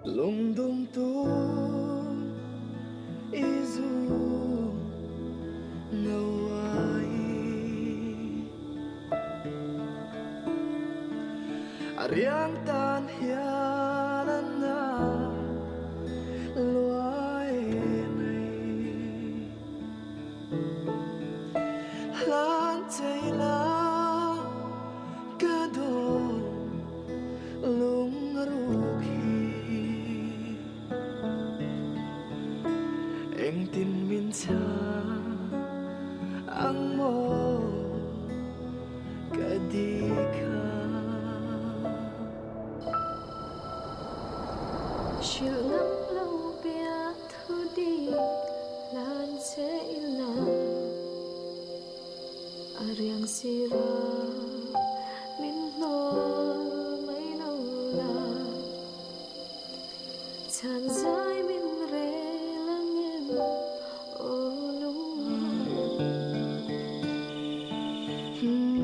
lung dung tung izu nawai ariang tan hian na luai nei lan chei la ka do lung ru khi anh tin min cha ang mo ka di ka shil ngam lo bia thu đi lan che ila ariang sira min lol mai lo la chan zai min re lang em o lung hmm.